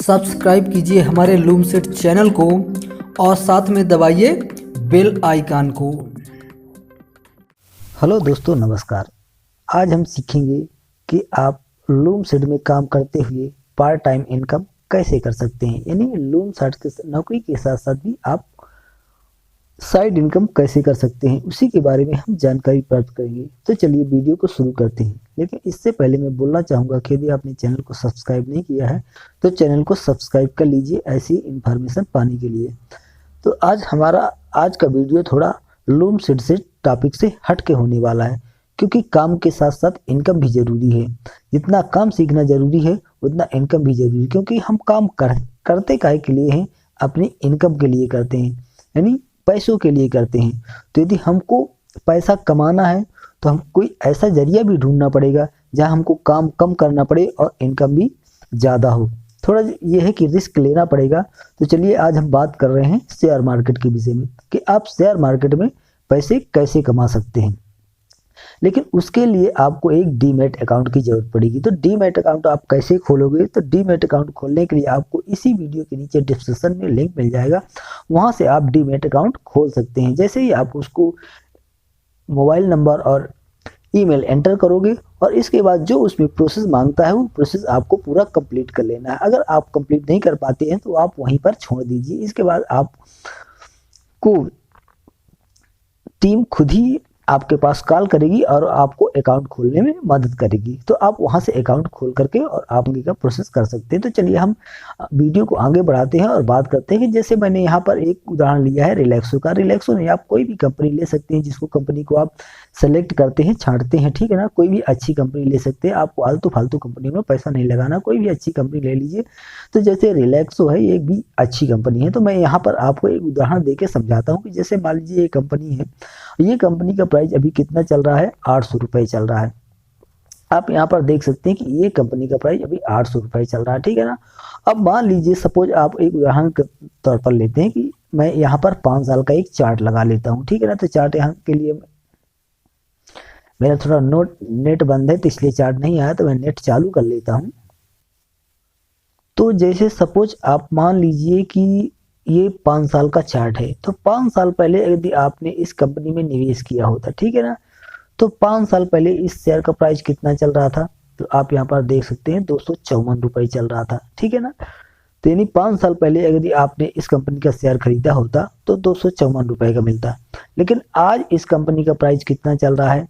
Subscribe कीजिए हमारे लूमसेट channel को और साथ में दबाइए बेल आइकन को। हेलो दोस्तों, नमस्कार। आज हम सीखेंगे कि आप लूमसेट में काम करते हुए पार्ट टाइम इनकम कैसे कर सकते हैं, यानी लूमसेट के नौकरी के साथ साथ भी आप साइड इनकम कैसे कर सकते हैं, उसी के बारे में हम जानकारी प्राप्त करेंगे। तो चलिए वीडियो को शुरू करते हैं। लेकिन इससे पहले मैं बोलना चाहूँगा कि यदि आपने चैनल को सब्सक्राइब नहीं किया है तो चैनल को सब्सक्राइब कर लीजिए ऐसी इन्फॉर्मेशन पाने के लिए। तो आज का वीडियो थोड़ा लूमसेट से टॉपिक से हट के होने वाला है, क्योंकि काम के साथ साथ इनकम भी जरूरी है। जितना काम सीखना जरूरी है उतना इनकम भी जरूरी है, क्योंकि हम काम करते काहे के लिए हैं, अपनी इनकम के लिए करते हैं, यानी पैसों के लिए करते हैं। तो यदि हमको पैसा कमाना है तो हम कोई ऐसा जरिया भी ढूंढना पड़ेगा जहां हमको काम कम करना पड़े और इनकम भी ज़्यादा हो। थोड़ा ये है कि रिस्क लेना पड़ेगा। तो चलिए आज हम बात कर रहे हैं शेयर मार्केट के विषय में कि आप शेयर मार्केट में पैसे कैसे कमा सकते हैं। लेकिन उसके लिए आपको एक डीमैट अकाउंट की जरूरत पड़ेगी। तो डीमैट अकाउंट आप कैसे खोलोगे? तो डीमैट अकाउंट खोलने के लिए आपको इसी वीडियो के नीचे डिस्क्रिप्शन में लिंक मिल जाएगा, वहां से आप डीमैट अकाउंट खोल सकते हैं। जैसे ही आप उसको मोबाइल नंबर और ईमेल एंटर करोगे और इसके बाद जो उसमें प्रोसेस मांगता है वो प्रोसेस आपको पूरा कंप्लीट कर लेना है। अगर आप कंप्लीट नहीं कर पाते हैं तो आप वहीं पर छोड़ दीजिए। इसके बाद आपको टीम खुद ही आपके पास कॉल करेगी और आपको अकाउंट खोलने में मदद करेगी। तो आप वहां से अकाउंट खोल करके और आप आगे का प्रोसेस कर सकते हैं। तो चलिए हम वीडियो को आगे बढ़ाते हैं और बात करते हैं कि जैसे मैंने यहाँ पर एक उदाहरण लिया है रिलैक्सो का। रिलैक्सो में आप कोई भी कंपनी ले सकते हैं, जिसको कंपनी को आप सेलेक्ट करते हैं, छांटते हैं, ठीक है ना। कोई भी अच्छी कंपनी ले सकते हैं, आपको आलतू फालतू कंपनी में पैसा नहीं लगाना, कोई भी अच्छी कंपनी ले लीजिए। तो जैसे रिलैक्सो है, ये भी अच्छी कंपनी है। तो मैं यहाँ पर आपको एक उदाहरण देके समझाता हूँ कि जैसे मान लीजिए ये कंपनी है, ये कंपनी का प्राइस अभी कितना चल रहा है, 800 रुपये चल रहा है। आप यहाँ पर देख सकते हैं कि ये कंपनी का प्राइस अभी 800 रुपये चल रहा है, ठीक है ना। अब मान लीजिए सपोज आप एक उदाहरण के तौर पर लेते हैं कि मैं यहाँ पर 5 साल का एक चार्ट लगा लेता हूँ, ठीक है ना। तो चार्ट यहाँ के लिए मेरा थोड़ा नेट बंद है तो इसलिए चार्ट नहीं आया, तो मैं नेट चालू कर लेता हूँ। तो जैसे सपोज आप मान लीजिए कि ये 5 साल का चार्ट है, तो 5 साल पहले यदि आपने इस कंपनी में निवेश किया होता, ठीक है ना, तो 5 साल पहले इस शेयर का प्राइस कितना चल रहा था? तो आप यहाँ पर देख सकते हैं 254 रुपये चल रहा था, ठीक है ना। तो यानी 5 साल पहले यदि आपने इस कंपनी का शेयर खरीदा होता तो 254 रुपये का मिलता। लेकिन आज इस कंपनी का प्राइस कितना चल रहा है?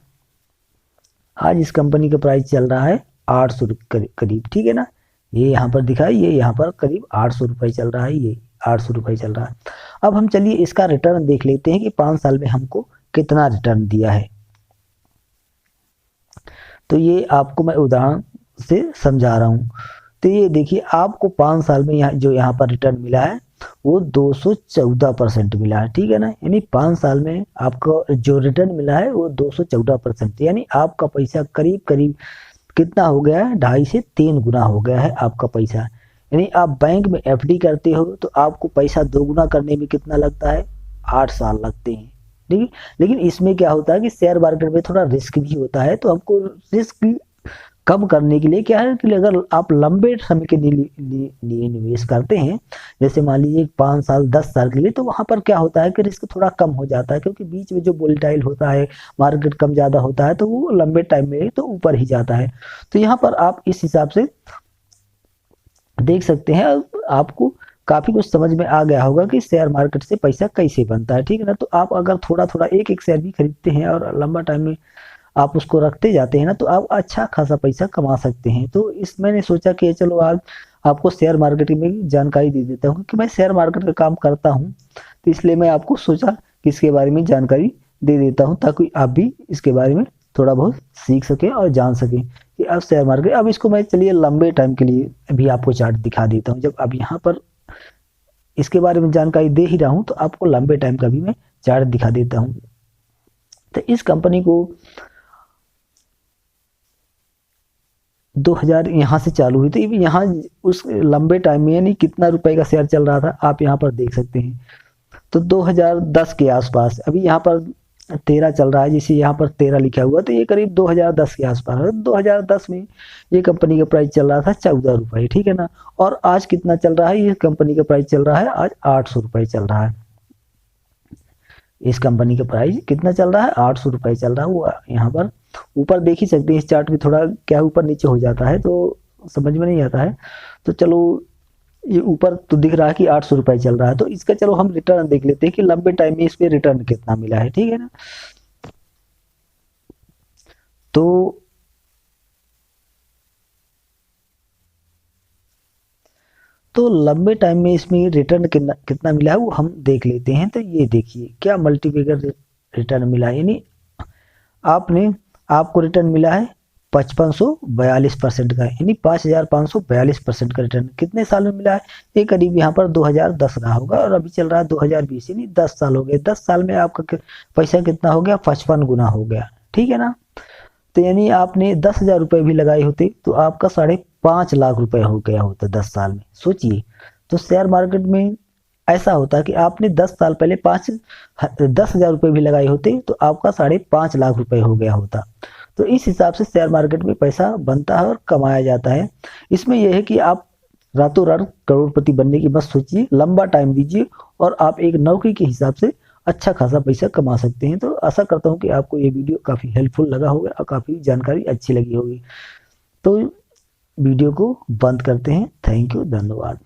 आज इस कंपनी का प्राइस चल रहा है 800 करीब, ठीक है ना। ये यहाँ पर दिखा है, ये यहाँ पर करीब 800 रुपये चल रहा है, ये 800 रुपये चल रहा है। अब हम चलिए इसका रिटर्न देख लेते हैं कि 5 साल में हमको कितना रिटर्न दिया है। तो ये आपको मैं उदाहरण से समझा रहा हूँ। तो ये देखिए आपको 5 साल में यहाँ पर रिटर्न मिला है वो 214% मिला है, ठीक है ना। यानी 5 साल में आपको जो रिटर्न मिला है वो 214%, यानी आपका पैसा करीब करीब कितना हो गया है? 2.5 से 3 गुना हो गया है आपका पैसा। यानी आप बैंक में एफडी करते हो तो आपको पैसा 2 गुना करने में कितना लगता है? 8 साल लगते हैं, ठीक है। लेकिन इसमें क्या होता है कि शेयर मार्केट में थोड़ा रिस्क भी होता है, तो आपको रिस्क कम करने के लिए क्या है कि अगर आप लंबे समय के लिए निवेश करते हैं, जैसे मान लीजिए 5 साल 10 साल के लिए, तो वहां पर क्या होता है कि रिस्क थोड़ा कम हो जाता है, क्योंकि बीच में जो वोलेटाइल होता है, मार्केट कम ज्यादा होता है, तो वो लंबे टाइम में तो ऊपर ही जाता है। तो यहाँ पर आप इस हिसाब से देख सकते हैं, आपको काफी कुछ समझ में आ गया होगा कि शेयर मार्केट से पैसा कैसे बनता है, ठीक है ना। तो आप अगर थोड़ा थोड़ा एक एक शेयर भी खरीदते हैं और लंबा टाइम में आप उसको रखते जाते हैं ना, तो आप अच्छा खासा पैसा कमा सकते हैं। तो मैंने सोचा कि चलो आज आपको शेयर मार्केट में जानकारी दे देता हूँ, क्योंकि मैं शेयर मार्केट का काम करता हूँ, तो इसलिए मैं आपको सोचा कि इसके बारे में जानकारी दे देता हूँ, ताकि आप भी इसके बारे में थोड़ा बहुत सीख सकें और जान सकें कि अब शेयर मार्केट। अब इसको मैं चलिए लंबे टाइम के लिए भी आपको चार्ट दिखा देता हूँ। जब अब यहाँ पर इसके बारे में जानकारी दे ही रहा हूँ तो आपको लंबे टाइम का भी मैं चार्ट दिखा देता हूँ। तो इस कंपनी को 2000 यहाँ से चालू हुई, तो यहाँ उस लंबे टाइम में यानी कितना रुपए का शेयर चल रहा था आप यहाँ पर देख सकते हैं। तो 2010 के आसपास, अभी यहाँ पर 13 चल रहा है, जैसे यहाँ पर 13 लिखा हुआ, तो ये करीब 2010 के आसपास है। 2010 में ये कंपनी का प्राइस चल रहा था 14 रुपये, ठीक है ना। और आज कितना चल रहा है, ये कंपनी का प्राइस चल रहा है आज 800 रुपये चल रहा है। इस कंपनी का प्राइस कितना चल रहा है, 800 रुपये चल रहा है। वो यहाँ पर ऊपर देख ही सकते हैं, इस चार्ट में थोड़ा क्या ऊपर नीचे हो जाता है तो समझ में नहीं आता है। तो चलो ये ऊपर तो दिख रहा है कि 800 रुपये चल रहा है, तो इसका चलो हम रिटर्न देख लेते हैं कि लंबे टाइम में इस पे रिटर्न कितना मिला है, ठीक है ना। तो लंबे टाइम में इसमें रिटर्न कितना कितना मिला है वो हम देख लेते हैं। तो ये देखिए क्या मल्टीप्लिकेटर रिटर्न मिला है, यानी आपको रिटर्न मिला है 5542% का, यानी 5542% का रिटर्न कितने साल में मिला है। ये करीब यहाँ पर 2010 रहा होगा और अभी चल रहा है 2020, यानी 10 साल हो गए। 10 साल में आपका पैसा कितना हो गया, 55 गुना हो गया, ठीक है ना। तो यानी आपने 10,000 रुपये भी लगाए होते तो आपका 5.5 लाख रुपए हो गया होता 10 साल में, सोचिए। तो शेयर मार्केट में ऐसा होता है कि आपने 10 साल पहले 10,000 रुपये भी लगाए होते तो आपका 5.5 लाख रुपए हो गया होता। तो इस हिसाब से शेयर मार्केट में पैसा बनता है और कमाया जाता है। इसमें यह है कि आप रातों रात करोड़पति बनने की मत सोचिए, लंबा टाइम दीजिए और आप एक नौकरी के हिसाब से अच्छा खासा पैसा कमा सकते हैं। तो आशा करता हूँ कि आपको ये वीडियो काफ़ी हेल्पफुल लगा होगा और काफ़ी जानकारी अच्छी लगी होगी। तो वीडियो को बंद करते हैं। थैंक यू, धन्यवाद।